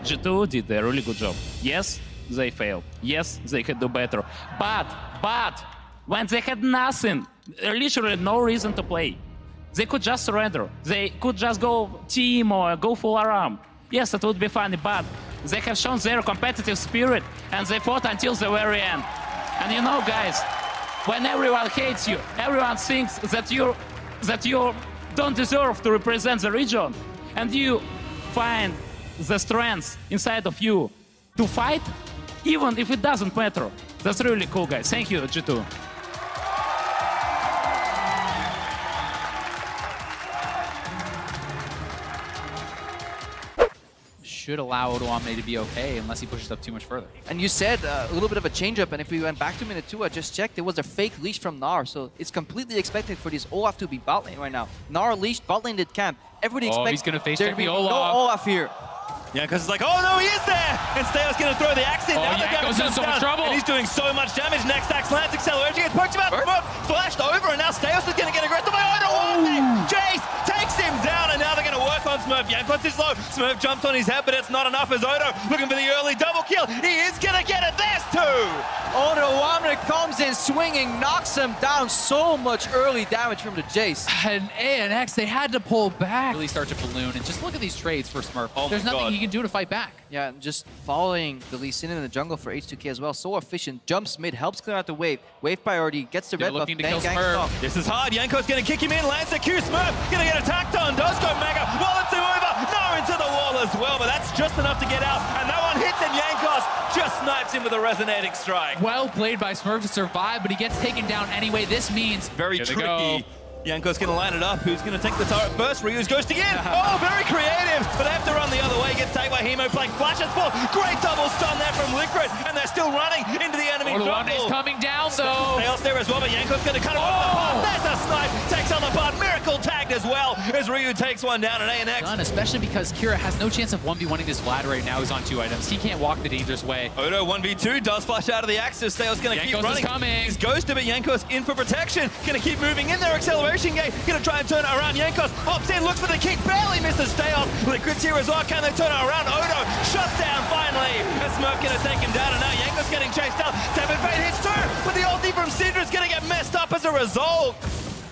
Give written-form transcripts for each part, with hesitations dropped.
G2 did a really good job. Yes, they failed. Yes, they could do better. But when they had nothing, literally no reason to play, they could just surrender. They could just go team or go full alarm. Yes, it would be funny, but they have shown their competitive spirit and they fought until the very end. And you know, guys, when everyone hates you, everyone thinks that you don't deserve to represent the region, and you find the strength inside of you to fight, even if it doesn't matter. That's really cool, guys. Thank you, G2. Should allow Odoamne to be okay unless he pushes up too much further. And you said a little bit of a change-up, and if we went back to minute 2, I just checked, it was a fake leash from Gnar, so it's completely expected for this Olaf to be bot lane right now. Gnar leashed, bot lane did camp. Everybody expects he's gonna face there check to be the no Olaf. Olaf here. Yeah, because it's like, oh no, he is there! And Steos going to throw the axe in. Now the damage Jankos in comes so much down, trouble. and he's doing so much damage. Next axe lands, acceleration gets poked about, flashed over, and now Steos is going to get aggressive by Odo. Jace takes him down, and now they're going to work on Smurf. Jankos is low. Smurf jumped on his head, but it's not enough as Odo looking for the early double kill. He is going to get it. There's two! Odoamne comes in swinging, knocks him down. So much early damage from the Jace. And ANX, they had to pull back. Really start to balloon, and just look at these trades for Smurf. Oh There's my nothing God. he can do to fight back. Yeah, and just following the Lee Sin in the jungle for H2K as well. So efficient. Jumps mid, helps clear out the wave. Wave priority, gets the They're red buff. looking to then kill ganks Smurf. top. This is hard. Yanko's going to kick him in, lands the Q. Smurf going to get attacked on. Does go mega. Wallets him over. No, into the wall as well, but that's just enough to get out. And that one hits, and Jankos just snipes him with a resonating strike. Well played by Smurf to survive, but he gets taken down anyway. This means Very here they tricky. go. Yanko's going to line it up. Who's going to take the turret first? Ryu's ghosting in. Oh, very creative. But they have to run the other way. Gets tagged by Hemo. Playing flashes full. Great double stun there from Liquid. And they're still running into the enemy Odoamne's jungle. coming down, though. Chaos there as well, but Yanko's going to cut him off the path. There's a snipe. Takes on the path. Miracle tagged as well as Ryu takes one down at ANX. Done, especially because Kira has no chance of 1v1ing this Vlad right now. He's on 2 items. He can't walk the dangerous way. Odo 1v2 does flash out of the axis. Steos going to keep Jankos running. is coming. He's ghosted, but Jankos in for protection. Going to keep moving in there. Acceleration gate. Going to try and turn it around. Jankos hops in, looks for the kick. Barely misses Steos. Liquid's here as well. Can they turn it around? Odo shuts down finally. And Smurf going to take him down. And now Jankos getting chased out. Seven Fate hits two. But the ulti from Syndra's going to get messed up as a result.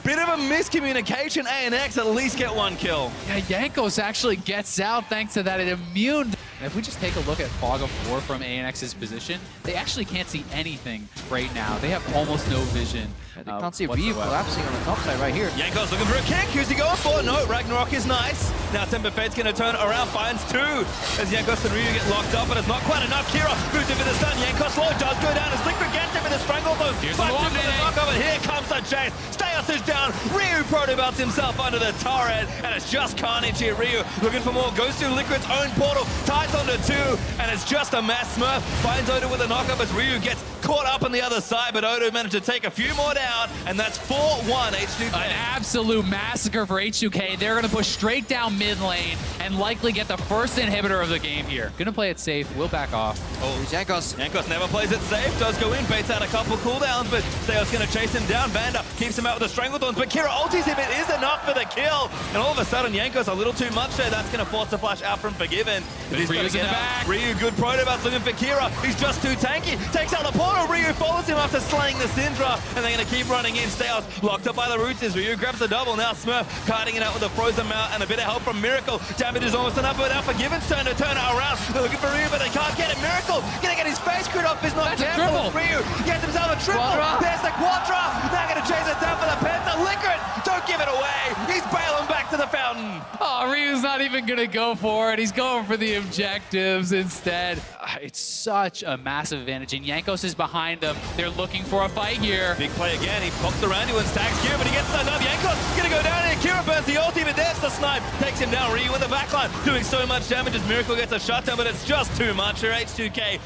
Bit of a miscommunication. ANX at least get one kill. Yeah, Jankos actually gets out thanks to that immune. And if we just take a look at Fog of War from ANX's position, they actually can't see anything right now. They have almost no vision. They can't see Ryu collapsing on the top side right here. Jankos looking for a kick. Who's he going for? No, Ragnarok is nice. Now Timber Fate's going to turn around, finds two. As Jankos and Ryu get locked up, but it's not quite enough. Kira moves in for the stun. Jankos low does go down as Liquid gets him with a stranglehold. Here's Finds the him for the knock over. Here comes the chase. Steos is down. Ryu protobelts himself under the turret, and it's just carnage here. Ryu looking for more. Goes to Liquid's own portal. Ties onto two, and it's just a mess. Smurf finds Odo with a knock-up as Ryu gets caught up on the other side, but Odo managed to take a few more down, and that's 4-1 H2K. An absolute massacre for H2K. They're going to push straight down mid lane and likely get the first inhibitor of the game here. Going to play it safe. Will back off. Here's Jankos. Jankos never plays it safe, does go in, baits out a couple cooldowns, but Steos going to chase him down. Vanda keeps him out with the Stranglethorns, but Kira ultis him, it is enough for the kill. And all of a sudden, Jankos a little too much there. That's going to force the flash out from Forgiven. But he's Ryu's got to in get the out. back. Ryu, good protobats looking for Kira. He's just too tanky. Takes out the portal. Ryu follows him after slaying the Syndra, and they're going to keep running in. Steos locked up by the roots as Ryu grabs the double. Now Smurf kiting it out with a frozen mount and a bit of help from Miracle. Damage is almost enough, but now Forgiven's turn to turn it around. They're looking for Ryu, but they can't get it. Miracle gonna get his face screwed off. He's not That's a careful. triple. Ryu gets himself a triple. Quadra. There's the Quadra. Now gonna chase it down for the Penta. Liquid, don't give it away. He's bailing back to the fountain. Oh, Ryu's not even going to go for it. He's going for the objectives instead. It's such a massive advantage, and Jankos is behind them. They're looking for a fight here. Big play again. He pops around you and stacks Kira, but he gets stunned up. Jankos gonna go down here. Kira burns the ulti, but there's the snipe. Takes him down. Ryu in the backline, doing so much damage as Miracle gets a shutdown, but it's just too much here. H2K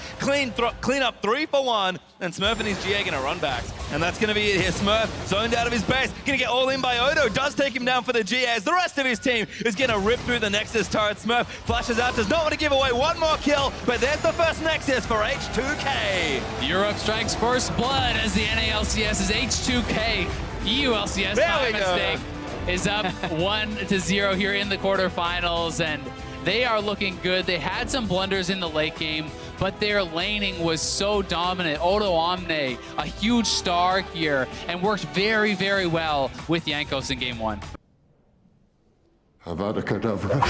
clean up 3 for 1, and Smurf and his GA gonna run back. And that's gonna be it here. Smurf zoned out of his base, gonna get all in by Odo. Does take him down for the GA as the rest of his team is gonna rip through the Nexus turret. Smurf flashes out, does not want to give away one more kill, but there's the first Nexus for H2K. Europe strikes first blood as the NALCS's H2K. EULCS, There my we go. mistake, is up 1-0 here in the quarterfinals. And They are looking good. They had some blunders in the late game, but their laning was so dominant. Odo Omne, a huge star here, and worked very, very well with Jankos in game 1. Avada Kedavra.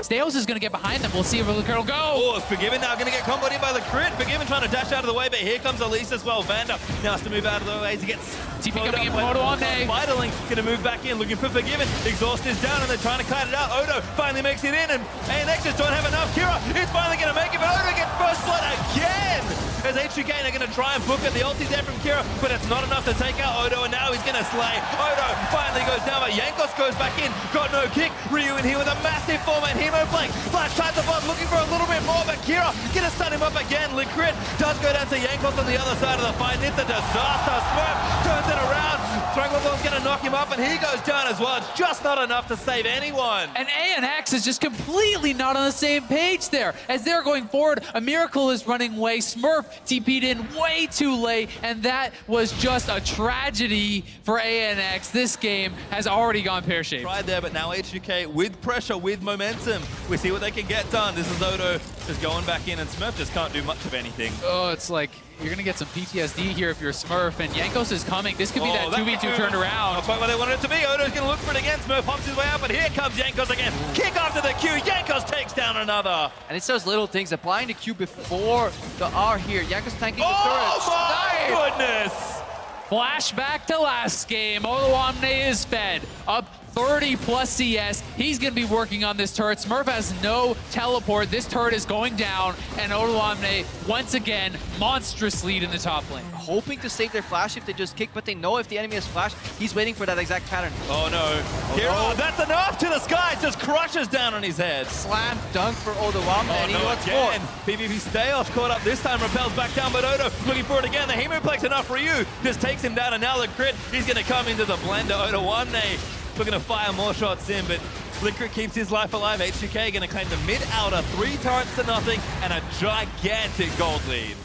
Steos is going to get behind them. We'll see if Lucret will go. Oh, Forgiven now going to get comboed in by Lucret. Forgiven trying to dash out of the way, but here comes Elise as well. Vander now has to move out of the way to get TP coming in from Odo Omne. Vitaling going to move back in, looking for Forgiven. Exhaust is down and they're trying to kite it out. Odo finally makes it in and ANX just don't have enough. Kira is finally going to make it, but Odo gets first blood again. As H2K are going to try and book it. The ulti's there from Kira, but it's not enough to take out Odo, and now he's going to slay. Odo finally goes down, but Jankos goes back in. Got no kick. Ryu in here with a massive 4-man Hemoflake. Flash tied the bot, looking for a little bit more, but Kira going to stun him up again. Lucret does go down to Jankos on the other side of the fight. It's a disaster. Smurf turns it around. Strangleborn's going to knock him up, and he goes down as well. It's just not enough to save anyone. And ANX is just completely not on the same page there. As they're going forward, a Miracle is running away. Smurf TP'd in way too late, and that was just a tragedy for ANX. This game has already gone pear-shaped. Tried there, but now H2K with pressure, with momentum. We see what they can get done. This is Odo just going back in, and Smurf just can't do much of anything. Oh, it's like you're going to get some PTSD here if you're Smurf, and Jankos is coming. This could be that 2v2 turned around. Not quite what they wanted it to be. Odo's going to look for it again. Smurf hops his way out, but here comes Jankos again. Kick after the Q. Jankos takes down another. And it's those little things, applying the Q before the R here. Jankos tanking the Oh turret. my goodness! Flashback to last game. Odo Omne is fed. Up 30 plus CS. He's going to be working on this turret. Smurf has no teleport. This turret is going down, and Odo Omne, once again, monstrous lead in the top lane. Hoping to save their flash if they just kick, but they know if the enemy has flash, he's waiting for that exact pattern. Oh no. Hero, that's enough to the sky. It just crushes down on his head. Slam dunk for Odo Omne, and he wants more. PvP Steos caught up this time, repels back down, but Odo looking for it again. The Hemoplex enough for you. Just takes him down, and now the crit. He's going to come into the blender. Odo Omne looking to fire more shots in, but Liquid keeps his life alive. H2K going to claim the mid-outer, 3 turrets to nothing, and a gigantic gold lead.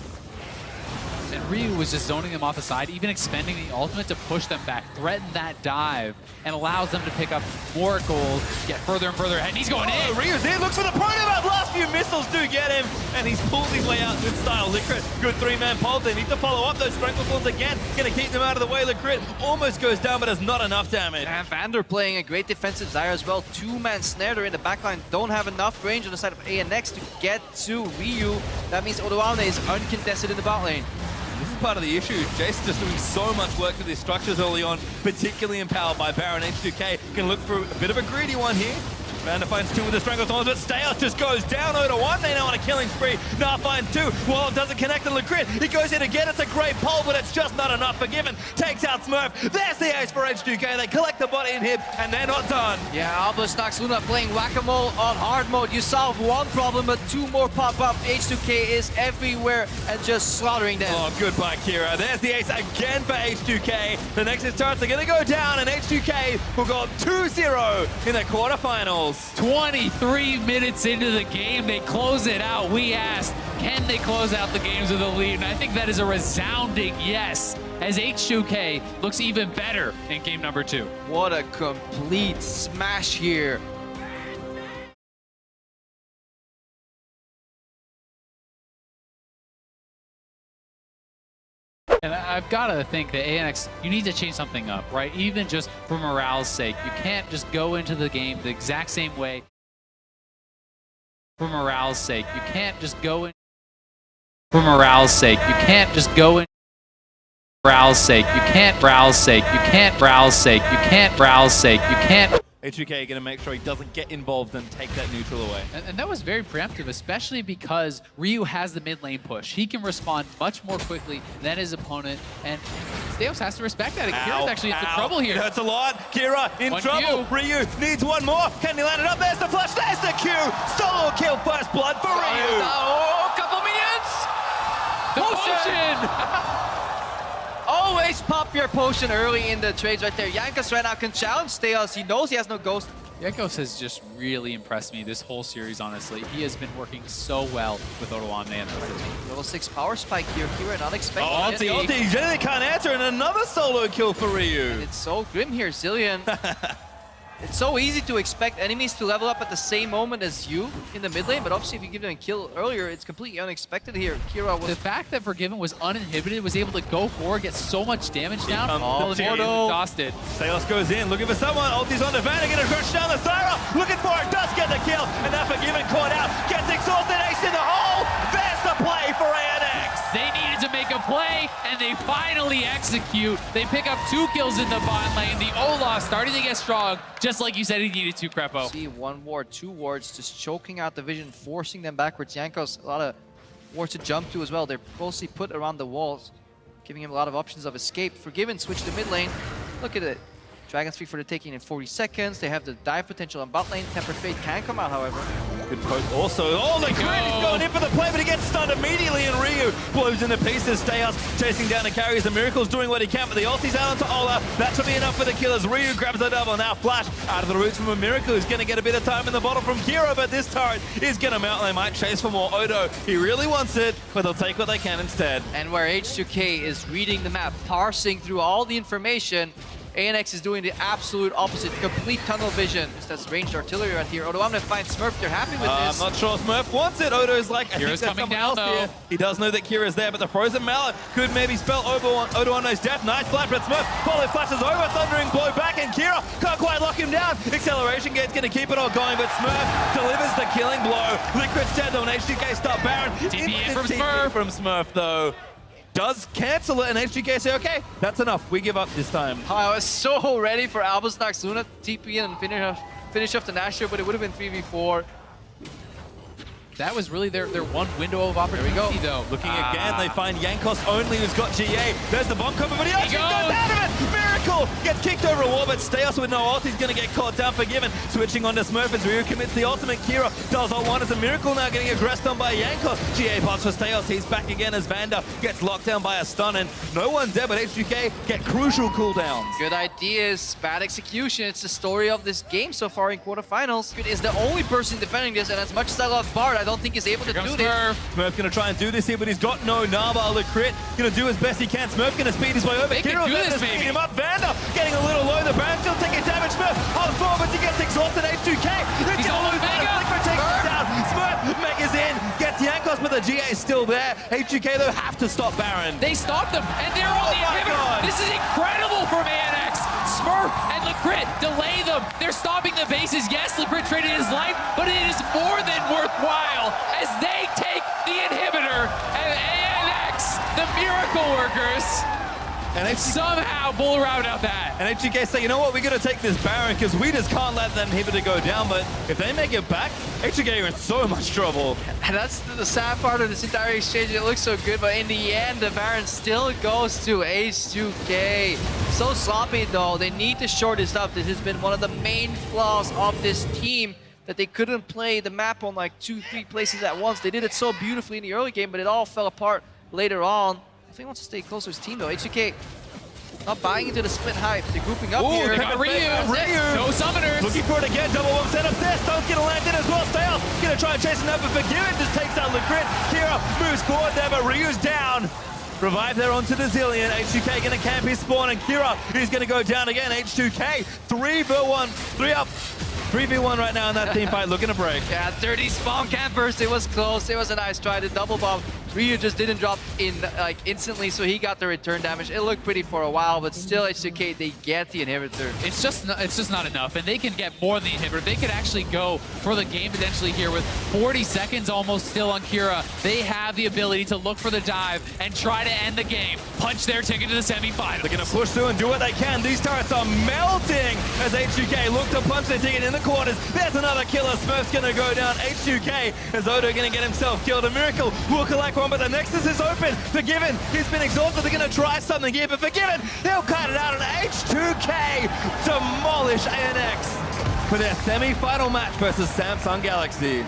And Ryu was just zoning them off the side, even expending the ultimate to push them back, threaten that dive, and allows them to pick up more gold, get further and further ahead. He's going in. Ryu's in, looks for the prototype. Last few missiles do get him, and he's pulled his way out with style. Liquid, good 3-man pole. They need to follow up those Strangleborns again. Gonna keep them out of the way. Liquid almost goes down, but has not enough damage. And Vander playing a great defensive Zyra as well. 2-man snare. They're in the backline. Don't have enough range on the side of ANX to get to Ryu. That means Odo Omne is uncontested in the bot lane. This is part of the issue. Jason's just doing so much work with his structures early on, particularly empowered by Baron. H2K can look for a bit of a greedy one here. Vander finds 2 with the Stranglethorns, but Steos just goes down. Odo Omne now on a killing spree. Now finds 2. Well, doesn't connect on Lucret. He goes in again. It's a great pull, but it's just not enough. Forgiven takes out Smurf. There's the ace for H2K. They collect the bot in him, and they're not done. Yeah, ALBUS Nox Luna playing whack-a-mole on hard mode. You solve one problem, but 2 more pop up. H2K is everywhere and just slaughtering them. Oh, goodbye, Kira. There's the ace again for H2K. The Nexus turrets are going to go down, and H2K will go 2-0 in the quarterfinals. 23 minutes into the game, they close it out. We asked, can they close out the games with a lead? And I think that is a resounding yes, as H2K looks even better in game number 2. What a complete smash here. And I've got to think that ANX, you need to change something up, right? Even just for morale's sake. You can't just go into the game the exact same way. For morale's sake, you can't just go in. For morale's sake, you can't just go in. Morale's sake, you can't. Morale's sake, you can't. Morale's sake, you can't. Morale's sake, you can't. H2K going to make sure he doesn't get involved and take that neutral away. And that was very preemptive, especially because Ryu has the mid lane push. He can respond much more quickly than his opponent, and Steos has to respect that. And Kira's actually into trouble here. It hurts a lot. Kira in trouble. Ryu needs one more. Can he land it up? There's the flash. There's the Q. Solo kill, first blood for Ryu. Oh, couple minions! Potion! Always pop your potion early in the trades right there. Jankos right now can challenge Steos. He knows he has no ghost. Jankos has just really impressed me this whole series, honestly. He has been working so well with Odo Omne and the rest of the team. Level 6 power spike here. Kira unexpected. Oh, ulti. Generally can't answer, and another solo kill for Ryu. And it's so grim here. Zillion It's so easy to expect enemies to level up at the same moment as you in the mid lane, but obviously if you give them a kill earlier, it's completely unexpected here. Kira was... The fact that Forgiven was uninhibited, was able to go forward, get so much damage down, Oh, the exhausted. Staios goes in, looking for someone. Ulti's on the van, gonna crush down the Syra. Looking for it, does get the kill. And that Forgiven caught out. Gets exhausted, ace in the hole. There's the play for ANX. They needed to make a play, and they finally execute. They pick up 2 kills in the bot lane. The Olaf starting to get strong, just like you said he needed to, Crepo. See 1 ward, 2 wards, just choking out the vision, forcing them backwards. Jankos, a lot of wards to jump to as well. They're mostly put around the walls, giving him a lot of options of escape. Forgiven switch to mid lane. Look at it. Dragon's Free for the taking in 40 seconds. They have the dive potential on bot lane. Tempered Fate can come out, however. Good poke also. Oh, the crit! He's going in for the play, but he gets stunned immediately, and Ryu blows into pieces. Staios chasing down the carries. The Miracle's doing what he can, but the ulti's out onto Ola. That should be enough for the killers. Ryu grabs the double. Now Flash out of the roots from a Miracle, who's going to get a bit of time in the bottle from Kira, but this turret is going to mount. They might chase for more. Odo, he really wants it, but they'll take what they can instead. And where H2K is reading the map, parsing through all the information, ANX is doing the absolute opposite, complete tunnel vision. That's ranged artillery right here. Odo, I'm gonna find Smurf. They're happy with this. I'm not sure Smurf wants it. Odo's like, I Kira's think coming there's someone down, else here. He does know that Kira's there, but the Frozen Mallet could maybe spell Odo on his death. Nice flash, but Smurf follow flashes over, Thundering Blow back, and Kira can't quite lock him down. Acceleration Gate's gonna keep it all going, but Smurf delivers the killing blow. Liquid's dead though, and H2K stop Baron. TP from Instant Smurf. TP from Smurf though. Does cancel it, and H2K say, okay, that's enough. We give up this time. I was so ready for ALBUS Nox Luna TP and finish off the Nashor, but it would have been 3v4. That was really their one window of opportunity, though. Looking again, they find Yankos only, who's got GA. There's the bomb cover, but he actually goes out of it! Miracle gets kicked over a wall, but Staios with no ult, he's going to get caught down, Forgiven. Switching on to Smurf as Ryu commits the ultimate. Kira does ult one as a Miracle now getting aggressed on by Yankos. GA pops for Staios, he's back again as Vanda gets locked down by a stun, and no one's dead, but H2K get crucial cooldowns. Good ideas, bad execution. It's the story of this game so far in quarterfinals. It is the only person defending this, and as much as I love Bard, I don't think he's able to do this. Smurf gonna try and do this here, but he's got no Nava. The crit gonna do as best he can. Smurf gonna speed his way over. They can do this, speed maybe. him up. Vanda getting a little low. The Baron still taking damage. Smurf on forward, but he gets exhausted. H2K. He's on Mega. Liquid takes him down. Smurf Mega's in, gets Yankos, but the GA is still there. H2K though have to stop Baron. They stopped them, and they're on the my inhibitor. God. This is incredible from ANX. Smurf and Lecrit delay them. They're stopping the bases. Yes, Lecrit traded his life, but it is more than worthwhile as they take the inhibitor and ANX, the miracle workers, And somehow pull around out that. And H2K say, you know what, we're going to take this Baron because we just can't let that inhibitor go down. But if they make it back, H2K are in so much trouble. And that's the sad part of this entire exchange. It looks so good, but in the end, the Baron still goes to H2K. So sloppy though. They need to short this up. This has been one of the main flaws of this team, that they couldn't play the map on like 2-3 places at once. They did it so beautifully in the early game, but it all fell apart later on. I think he wants to stay close to his team though. H2K not buying into the split hype. They're grouping up here. They got Ryu. No summoners. Looking for it again. Double one setup there. Stone's going to land in as well. Staios going to try and chase him up, but Forgiven just takes out the grid. Kira moves forward there, but Ryu's down. Revive there onto the Zillion. H2K going to camp his spawn, and Kira is going to go down again. H2K 3v1, 3 up. 3v1 right now in that team fight, looking to break. Yeah, 30 spawn campers. It was close. It was a nice try to double bomb. Ryu just didn't drop in like instantly, so he got the return damage. It looked pretty for a while, but still H2K, they get the inhibitor. It's just not enough, and they can get more than the inhibitor. They could actually go for the game potentially here with 40 seconds almost still on Kira. They have the ability to look for the dive and try to end the game. Punch their ticket to the semifinals. They're going to push through and do what they can. These turrets are melting as H2K look to punch their ticket in the corners. There's another killer. Smurf's going to go down. H2K as Odo going to get himself killed. A Miracle will collect one, but the Nexus is open. Forgiven, he's been exhausted. They're going to try something here, but Forgiven, he'll cut it out, and H2K demolish ANX for their semi-final match versus Samsung Galaxy.